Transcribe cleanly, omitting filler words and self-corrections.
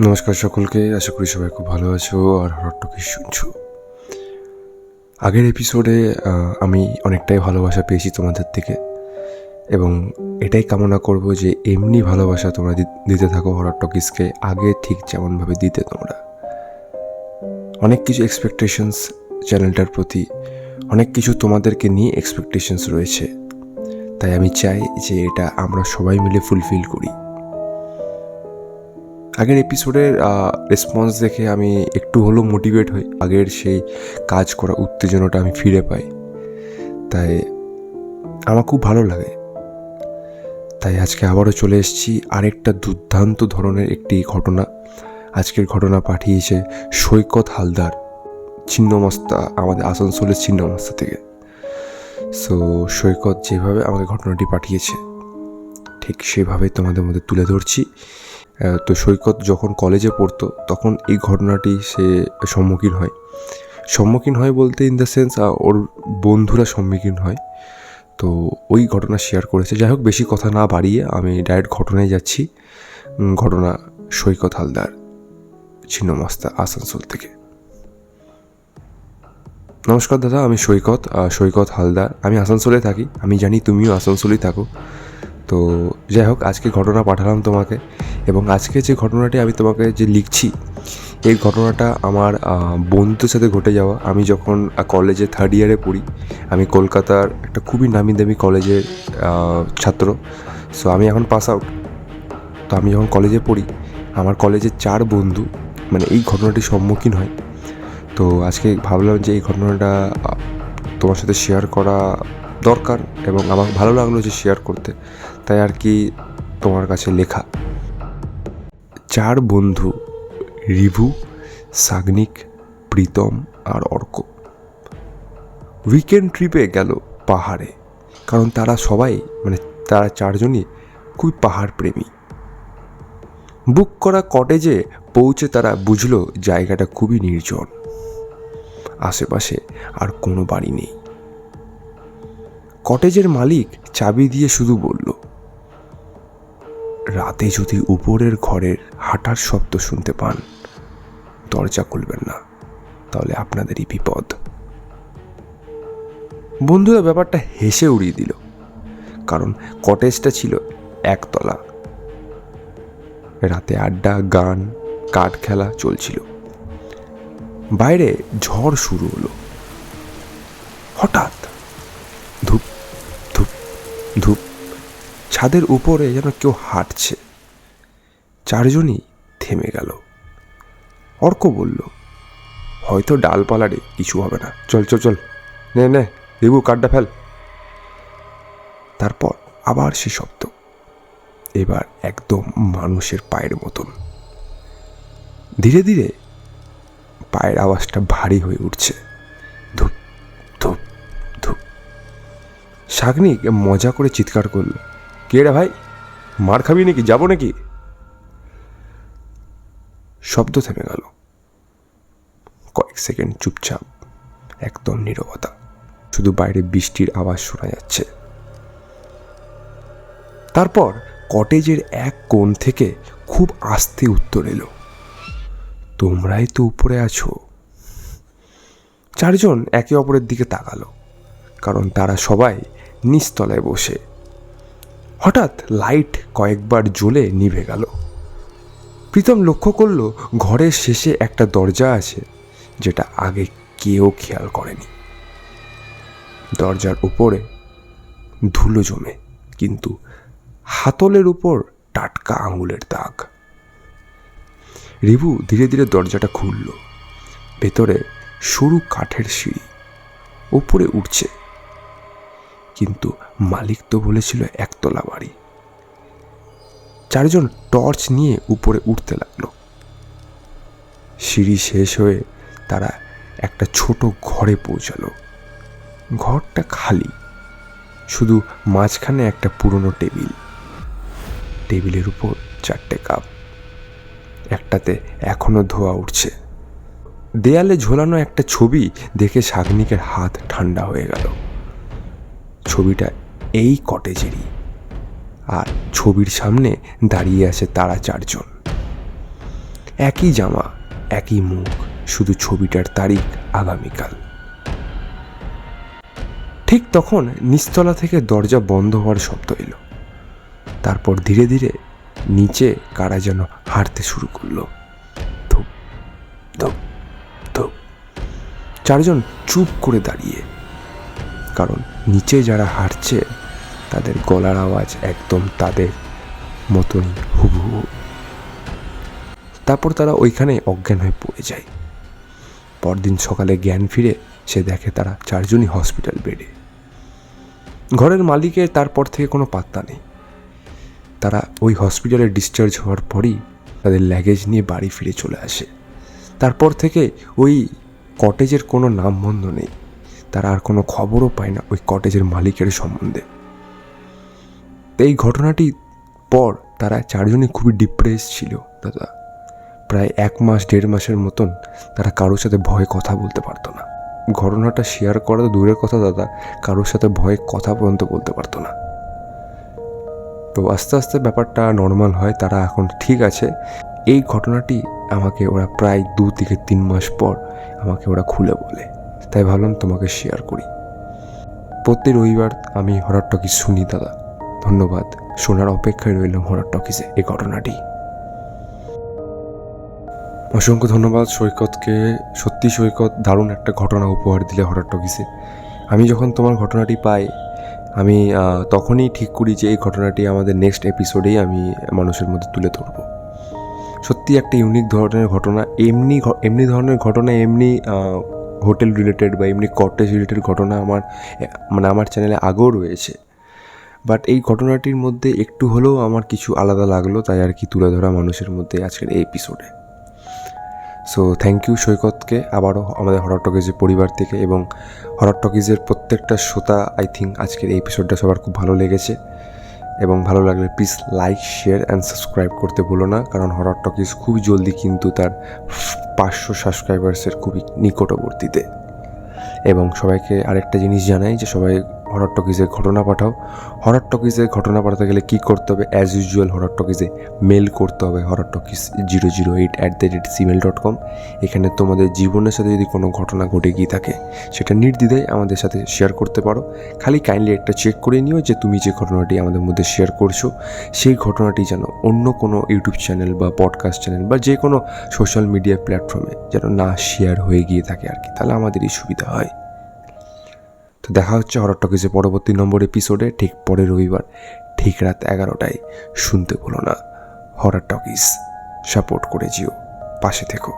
নমস্কার সকলকে, আশা করি সবাই খুব ভালো আছো আর হরর টকিজ শুনছো। আগের এপিসোডে আমি অনেকটাই ভালোবাসা পেয়েছি তোমাদের থেকে, এবং এটাই কামনা করব যে এমনি ভালোবাসা তোমরা দিতে থাকো হরর টকিজকে, আগে ঠিক যেমনভাবে দিতে তোমরা। অনেক কিছু এক্সপেকটেশনস চ্যানেলটার প্রতি, অনেক কিছু তোমাদেরকে নিয়ে এক্সপেকটেশনস রয়েছে, তাই আমি চাই যে এটা আমরা সবাই মিলে ফুলফিল করি। আগের এপিসোডের রেসপন্স দেখে আমি একটু হলেও মোটিভেট হই, আগের সেই কাজ করা উত্তেজনাটা আমি ফিরে পাই, তাই আমার খুব ভালো লাগে। তাই আজকে আবারও চলে এসেছি আরেকটা দুর্দান্ত ধরনের একটি ঘটনা। আজকের ঘটনা পাঠিয়েছে সৈকত হালদার, ছিন্নমস্তা, আমাদের আসানসোলের ছিন্নমস্তা থেকে। সো সৈকত যেভাবে আমাকে ঘটনাটি পাঠিয়েছে ঠিক সেভাবে তোমাদের মধ্যে তুলে ধরছি। তো সৈকত যখন কলেজে পড়তো তখন এই ঘটনাটি সে সম্মুখীন হয় বলতে ইন দ্য সেন্স ওর বন্ধুরা সম্মুখীন হয়, তো ওই ঘটনা শেয়ার করেছে। যাই হোক, বেশি কথা না বাড়িয়ে আমি ডাইরেক্ট ঘটনায় যাচ্ছি। ঘটনা সৈকত হালদার, ছিন্নমস্তা, আসানসোল থেকে। নমস্কার দাদা, আমি সৈকত হালদার। আমি আসানসোলে থাকি, আমি জানি তুমিও আসানসোলেই থাকো। তো যাই হোক, আজকে ঘটনা পাঠালাম তোমাকে, এবং আজকে যে ঘটনাটি আমি তোমাকে যে লিখছি, এই ঘটনাটা আমার বন্ধুদের সাথে ঘটে যাওয়া। আমি যখন কলেজে থার্ড ইয়ারে পড়ি, আমি কলকাতার একটা খুবই নামি দামি কলেজের ছাত্র। সো আমি এখন পাস আউট। তো আমি যখন কলেজে পড়ি, আমার কলেজের 4 বন্ধু মানে এই ঘটনাটির সম্মুখীন হয়। তো আজকে ভাবলাম যে এই ঘটনাটা তোমার সাথে শেয়ার করা দরকার, এবং আমার ভালো লাগলো যে শেয়ার করতে, তাই আর কি তোমার কাছে লেখা। 4 বন্ধু, রিভু, সাগনিক, প্রীতম আর অর্ক, উইকেন্ড ট্রিপে গেল পাহাড়ে। কারণ তারা 4 জনই খুবই পাহাড় প্রেমী। বুক করা কটেজে পৌঁছে তারা বুঝলো জায়গাটা খুবই নির্জন, আশেপাশে আর কোনো বাড়ি নেই। কটেজের মালিক চাবি দিয়ে শুধু বলল, রাতে যদি উপরের ঘরের হাঁটার শব্দ শুনতে পান, দরজা খুলবেন না, তাহলে আপনাদেরই বিপদ। বন্ধুরা ব্যাপারটা হেসে উড়িয়ে দিল, কারণ কটেজটা ছিল 1 তলা। রাতে আড্ডা, গান, কাঠ খেলা চলছিল। বাইরে ঝড় শুরু হলো। হঠাৎ ধূপ ধূপ ধূপ, ছাদের উপরে যেন কেউ হাঁটছে। 4 জনই থেমে গেল। অর্ক বলল, হয়তো ডালপালারে, কিছু হবে না, চল চল চল, নে নে রিবু, কাঠটা ফেল। তারপর আবার সে শব্দ, এবার একদম মানুষের পায়ের মতন। ধীরে ধীরে পায়ের আওয়াজটা ভারী হয়ে উঠছে। ধূপ ধূপ ধূপ। শাগনিক মজা করে চিৎকার করল, কে রে ভাই, মার খাবি নাকি, যাবো নাকি? শব্দ থেমে গেল। কয়েক সেকেন্ড চুপচাপ, একদম নীরবতা, শুধু বাইরে বৃষ্টির আওয়াজ শোনা যাচ্ছে। তারপর কটেজের এক কোণ থেকে খুব আস্তে উত্তর এলো, তোমরাই তো উপরে আছো। 4 জন একে অপরের দিকে তাকালো, কারণ তারা সবাই নিচতলায় বসে। হঠাৎ লাইট কয়েকবার জ্বলে নিভে গেল। প্রীতম লক্ষ্য করলো ঘরের শেষে একটা দরজা আছে, যেটা আগে কেউ খেয়াল করেনি। দরজার উপরে ধুলো জমে, কিন্তু হাতলের উপর টাটকা আঙুলের দাগ। রিভু ধীরে ধীরে দরজাটা খুলল। ভেতরে সরু কাঠের সিঁড়ি, উপরে উঠছে, কিন্তু মালিক তো বলেছিল 1 তলা বাড়ি। 4 জন টর্চ নিয়ে উপরে উঠতে লাগলো। সিঁড়ি শেষ হয়ে তারা একটা ছোট ঘরে পৌঁছালো। ঘরটা খালি, শুধু মাঝখানে একটা পুরনো টেবিল। টেবিলের উপর 4টে কাপ, একটাতে এখনো ধোয়া উঠছে। দেয়ালে ঝোলানো একটা ছবি দেখে শাগনিকের হাত ঠান্ডা হয়ে গেল। ছবিটা এই কটেজেরই, আর ছবির সামনে দাঁড়িয়ে আছে তারা 4 জন। একই জামা, একই মুখ, শুধু ছবিটার তারিখ আগামীকাল। ঠিক তখন নিচতলা থেকে দরজা বন্ধ হওয়ার শব্দ এলো। তারপর ধীরে ধীরে নিচে কারা যেন হাঁটতে শুরু করলো। ধুপ ধুপ ধুপ। চারজন চুপ করে দাঁড়িয়ে, কারণ নিচে যারা হাঁটছে তাদের গলার আওয়াজ একদম তাদের মতনই হুবহু। তারপর তারা ওইখানে অজ্ঞান হয়ে পড়ে যায়। পরদিন সকালে জ্ঞান ফিরে সে দেখে তারা চারজনই হসপিটাল বেডে। ঘরের মালিকের তারপর থেকে কোনো পাত্তা নেই। তারা ওই হসপিটালে ডিসচার্জ হওয়ার পরই তাদের লাগেজ নিয়ে বাড়ি ফিরে চলে আসে। তারপর থেকে ওই কটেজের কোনো নামগন্ধ নেই। তারা আর কোনো খবরও পায় না ওই কটেজের মালিকের সম্বন্ধে। এই ঘটনাটির পর তারা চারজনই খুবই ডিপ্রেস ছিল দাদা। প্রায় 1 মাস 1.5 মাসের মতন তারা কারোর সাথে ভয়ে কথা বলতে পারতো না। ঘটনাটা শেয়ার করা তো দূরের কথা দাদা, কারোর সাথে ভয়ে কথা পর্যন্ত বলতে পারতো না। তো আস্তে আস্তে ব্যাপারটা নর্মাল হয়, তারা এখন ঠিক আছে। এই ঘটনাটি আমাকে ওরা প্রায় 2 থেকে 3 মাস পর আমাকে ওরা খুলে বলে, তাই ভাবলাম তোমাকে শেয়ার করি। প্রতি রবিবার আমি হরর টকিজ শুনি দাদা। ধন্যবাদ, শোনার অপেক্ষায় রইলাম হরর টকিজে এই ঘটনাটি। অসংখ্য ধন্যবাদ সৈকতকে। সত্যি সৈকত দারুণ একটা ঘটনা উপহার দিলে হরর টকিজে। আমি যখন তোমার ঘটনাটি পাই আমি তখনই ঠিক করি যে এই ঘটনাটি আমাদের নেক্সট এপিসোডেই আমি মানুষের মধ্যে তুলে ধরব। সত্যি একটা ইউনিক ধরনের ঘটনা। এমনি ধরনের ঘটনা, এমনি হোটেল রিলেটেড বা এমনি কটেজ রিলেটেড ঘটনা আমার চ্যানেলে আগেও রয়েছে, বাট এই ঘটনাটির মধ্যে একটু হলেও আমার কিছু আলাদা লাগলো, তাই আর কি তুলে ধরা মানুষের মধ্যে আজকের এই এপিসোডে। সো থ্যাংক ইউ সৈকতকে আবারও আমাদের হরর টকিজের পরিবার থেকে, এবং হরর টকিজের প্রত্যেকটা শ্রোতা আই থিঙ্ক আজকের এই এপিসোডটা সবার খুব ভালো লেগেছে। এবং ভালো লাগলে please like, share and subscribe করতে ভুলো না, কারণ হরর টকিজ খুবই জলদি কিন্তু তার 500 সাবস্ক্রাইবার্সের খুবই নিকটবর্তীতে। এবং সবাইকে আরেকটা জিনিস জানাই যে সবাই হরর টকিজের ঘটনা পাঠাও। হরর টকিজের ঘটনা পাঠাতে গেলে কী করতে হবে? অ্যাজ ইউজুয়াল হরর টকিজে মেল করতে হবে horrortalkies008@gmail.com। এখানে তোমাদের জীবনের সাথে যদি কোনো ঘটনা ঘটে গিয়ে থাকে সেটা নির্দ্বিধায় আমাদের সাথে শেয়ার করতে পারো। খালি কাইন্ডলি একটা চেক করে নিও যে তুমি যে ঘটনাটি আমাদের মধ্যে শেয়ার করছো সেই ঘটনাটি যেন অন্য কোনো ইউটিউব চ্যানেল বা পডকাস্ট চ্যানেল বা যে কোনো সোশ্যাল মিডিয়া প্ল্যাটফর্মে যেন না শেয়ার হয়ে গিয়ে থাকে আর কি, তাহলে আমাদেরই সুবিধা হয়। তো দেখা হচ্ছে হরর টকিজের পরবর্তী নম্বর এপিসোডে, ঠিক পরের রবিবার ঠিক রাত 11টায়। শুনতে ভুলো না হরর টকিজ। সাপোর্ট করে যেও, পাশে থেকো।